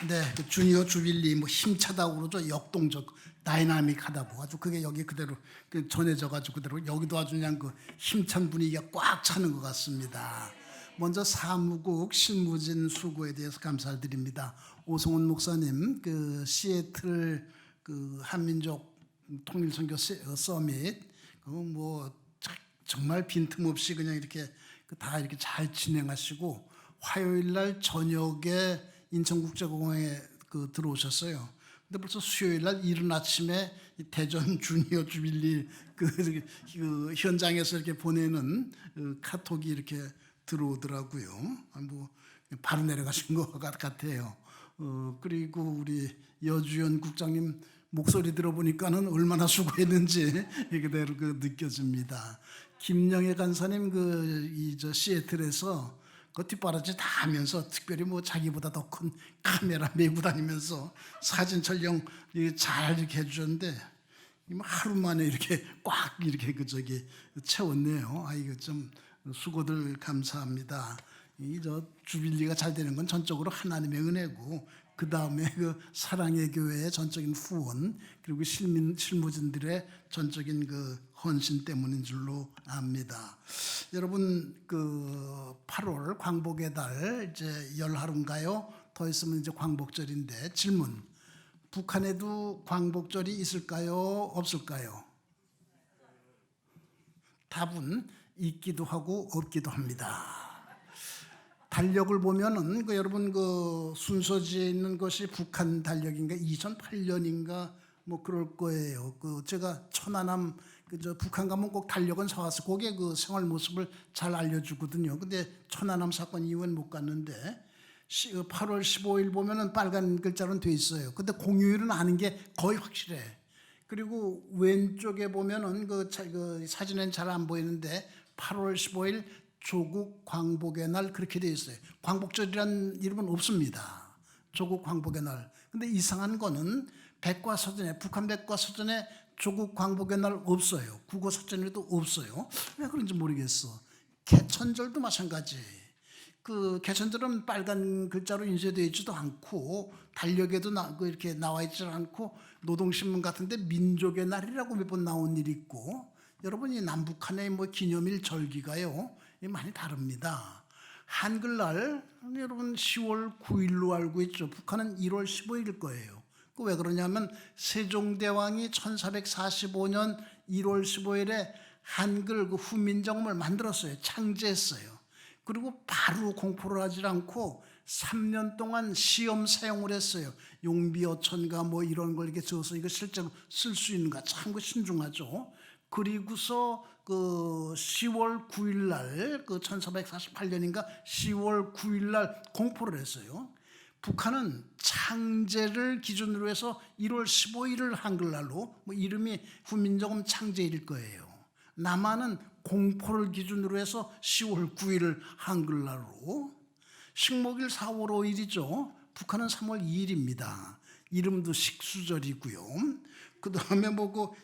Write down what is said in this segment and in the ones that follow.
네, 그 주니어 주빌리 뭐 힘차다고 그러죠. 역동적, 다이나믹하다고 아주 그게 여기 그대로 전해져 가지고 그대로 여기도 아주 그냥 그 힘찬 분위기가 꽉 차는 것 같습니다. 먼저 사무국 실무진 수고에 대해서 감사를 드립니다. 오성훈 목사님 그 시애틀 그 한민족 통일선교 서밋 그뭐 정말 빈틈없이 그냥 이렇게 다 이렇게 잘 진행하시고 화요일 날 저녁에 인천국제공항에 들어오셨어요. 근데 벌써 수요일 날 이른 아침에 대전 주니어 주빌리 그 현장에서 이렇게 보내는 카톡이 이렇게 들어오더라고요. 뭐 바로 내려가신 것 같아요. 그리고 우리 여주연 국장님 목소리 들어보니까는 얼마나 수고했는지 그대로 느껴집니다. 김영애 간사님 저 시애틀에서 뒷바라지 다 하면서 특별히 뭐 자기보다 더 큰 카메라 메고 다니면서 사진 촬영 잘 이렇게 해주셨는데 하루 만에 이렇게 꽉 이렇게 채웠네요. 이거 좀 수고들 감사합니다. 저 주빌리가 잘 되는 건 전적으로 하나님의 은혜고 그 다음에 사랑의 교회의 전적인 후원 그리고 실무진들의 전적인 헌신 때문인 줄로 압니다. 여러분 8월 광복의 달 이제 열하루인가요? 더 있으면 이제 광복절인데 질문. 북한에도 광복절이 있을까요? 없을까요? 답은 있기도 하고 없기도 합니다. 달력을 보면은 여러분 순서지에 있는 것이 북한 달력인가 2008년인가 뭐 그럴 거예요. 제가 천안함 북한 가면 꼭 달력은 사와서 거기에 생활 모습을 잘 알려주거든요. 근데 천안함 사건 이후엔 못 갔는데 8월 15일 보면은 빨간 글자로는 돼 있어요. 근데 공휴일은 아는 게 거의 확실해. 그리고 왼쪽에 보면은 사진엔 잘 안 보이는데 8월 15일 조국 광복의 날 그렇게 되어 있어요. 광복절이란 이름은 없습니다. 조국 광복의 날. 근데 이상한 거는 백과사전에 북한 백과사전에 조국 광복의 날 없어요. 국어사전에도 없어요. 왜 그런지 모르겠어. 개천절도 마찬가지. 개천절은 빨간 글자로 인쇄되어 있지도 않고 달력에도 이렇게 나와 있지 않고 노동신문 같은데 민족의 날이라고 몇 번 나온 일이 있고 여러분이 남북한의 뭐 기념일 절기가요 많이 다릅니다. 한글날 여러분 10월 9일로 알고 있죠. 북한은 1월 15일일 거예요. 왜 그러냐면 세종대왕이 1445년 1월 15일에 한글 후민정음을 만들었어요. 창제했어요. 그리고 바로 공포를 하지 않고 3년 동안 시험 사용을 했어요. 용비어천가 뭐 이런 걸 이렇게 적어서 이거 실제로 쓸 수 있는가 참 신중하죠. 그리고서 10월 9일 날 1448년인가 10월 9일 날 공포를 했어요. 북한은 창제를 기준으로 해서 1월 15일을 한글날로 뭐 이름이 후민정음 창제일일 거예요. 남한은 공포를 기준으로 해서 10월 9일을 한글날로 식목일 4월 5일이죠. 북한은 3월 2일입니다. 이름도 식수절이고요. 그 다음에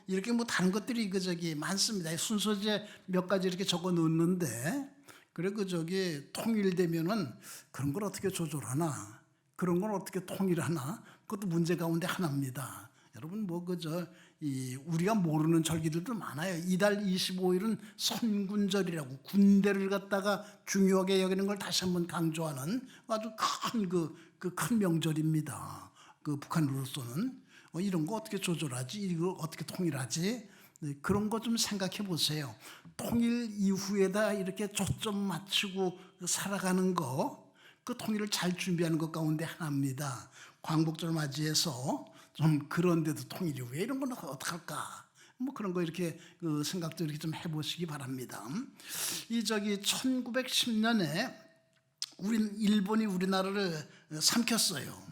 이렇게 다른 것들이 많습니다. 순서지에 몇 가지 이렇게 적어 놓는데 그래 통일되면은 그런 걸 어떻게 조절하나 그런 걸 어떻게 통일하나 그것도 문제 가운데 하나입니다. 여러분 우리가 모르는 절기들도 많아요. 이달 25일은 선군절이라고 군대를 갖다가 중요하게 여기는 걸 다시 한번 강조하는 아주 큰 명절입니다. 북한으로서는 이런 거 어떻게 조절하지? 이걸 어떻게 통일하지? 네, 그런 거 좀 생각해 보세요. 통일 이후에다 이렇게 초점 맞추고 살아가는 거, 통일을 잘 준비하는 것 가운데 하나입니다. 광복절 맞이해서 좀 그런데도 통일이 왜 이런 건 어떡할까? 뭐 그런 거 이렇게 생각도 이렇게 좀 해보시기 바랍니다. 1910년에 일본이 우리나라를 삼켰어요.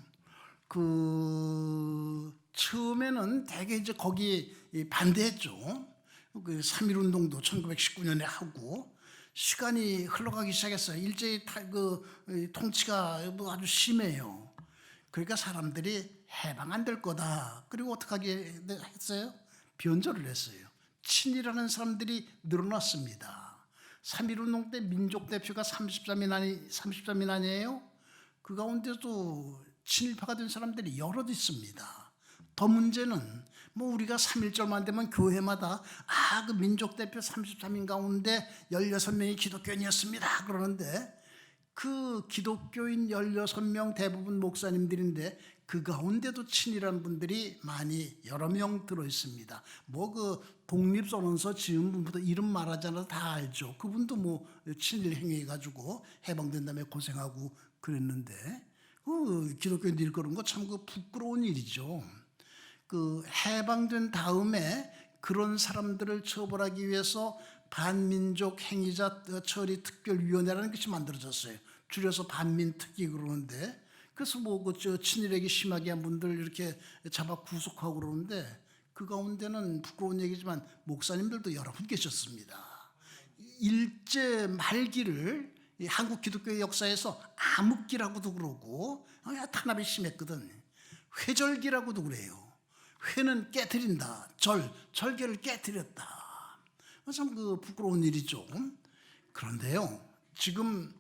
처음에는 되게 이제 거기 반대했죠. 3.1 운동도 1919년에 하고 시간이 흘러가기 시작했어요. 일제히 통치가 아주 심해요. 그러니까 사람들이 해방 안 될 거다. 그리고 어떻게 했어요? 변절을 했어요. 친이라는 사람들이 늘어났습니다. 3.1 운동 때 민족 대표가 33인 아니에요? 그 가운데도 친일파가 된 사람들이 여럿 있습니다. 더 문제는 뭐 우리가 3.1절만 되면 교회마다 그 민족 대표 33인 가운데 16명이 기독교인이었습니다. 그러는데 그 기독교인 16명 대부분 목사님들인데 그 가운데도 친일한 분들이 많이 여러 명 들어 있습니다. 뭐 그 독립선언서 지은 분부터 이름 말하지 않아도 다 알죠. 그분도 뭐 친일 행위해 가지고 해방된 다음에 고생하고 그랬는데 그 기독교인들이 그런 거 참 그 부끄러운 일이죠. 그 해방된 다음에 그런 사람들을 처벌하기 위해서 반민족 행위자 처리 특별위원회라는 것이 만들어졌어요. 줄여서 반민특위 그러는데 그래서 뭐 그 친일하기 심하게 한 분들 이렇게 잡아 구속하고 그러는데 그 가운데는 부끄러운 얘기지만 목사님들도 여러 분 계셨습니다. 일제 말기를 한국 기독교 역사에서 암흑기라고도 그러고 탄압이 심했거든. 회절기라고도 그래요. 회는 깨트린다. 절개를 깨트렸다. 참 그 부끄러운 일이죠. 그런데요, 지금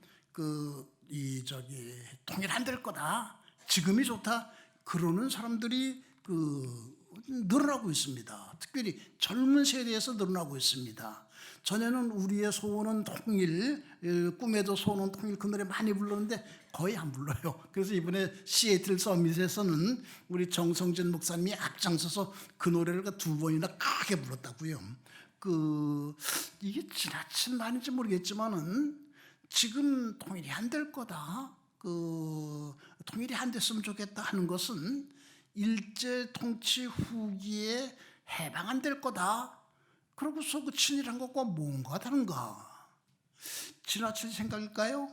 통일 안 될 거다. 지금이 좋다. 그러는 사람들이 늘어나고 있습니다. 특별히 젊은 세대에서 늘어나고 있습니다. 전에는 우리의 소원은 통일, 꿈에도 소원은 통일 그 노래 많이 불렀는데 거의 안 불러요. 그래서 이번에 시애틀 서밋에서는 우리 정성진 목사님이 앞장서서 그 노래를 2번이나 크게 불렀다고요. 이게 지나친 말인지 모르겠지만은 지금 통일이 안 될 거다. 통일이 안 됐으면 좋겠다 하는 것은 일제 통치 후기에 해방 안 될 거다. 그러고서 그 친일한 것과 뭔가 다른가? 지나칠 생각일까요?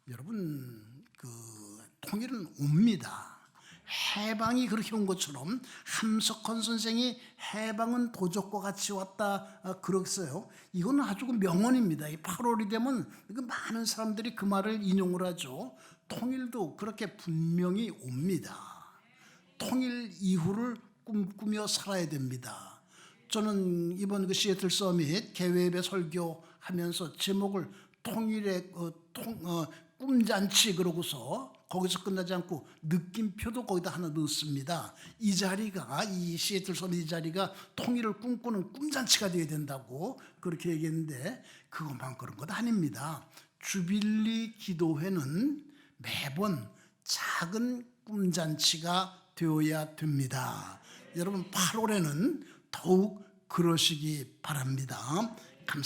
여러분, 통일은 옵니다. 해방이 그렇게 온 것처럼 함석헌 선생이 해방은 도적과 같이 왔다 그랬어요. 이건 아주 명언입니다. 8월이 되면 많은 사람들이 그 말을 인용을 하죠. 통일도 그렇게 분명히 옵니다. 통일 이후를 꿈꾸며 살아야 됩니다. 저는 이번 시애틀 서밋 개회의 설교하면서 제목을 통일의 꿈잔치 그러고서 거기서 끝나지 않고 느낌표도 거기다 하나 넣었습니다. 이 시애틀 서밋 이 자리가 통일을 꿈꾸는 꿈잔치가 되어야 된다고 그렇게 얘기했는데 그것만 그런 것 아닙니다. 주빌리 기도회는 매번 작은 꿈잔치가 되어야 됩니다. 여러분 8월에는 더욱 그러시기 바랍니다. 감사합니다.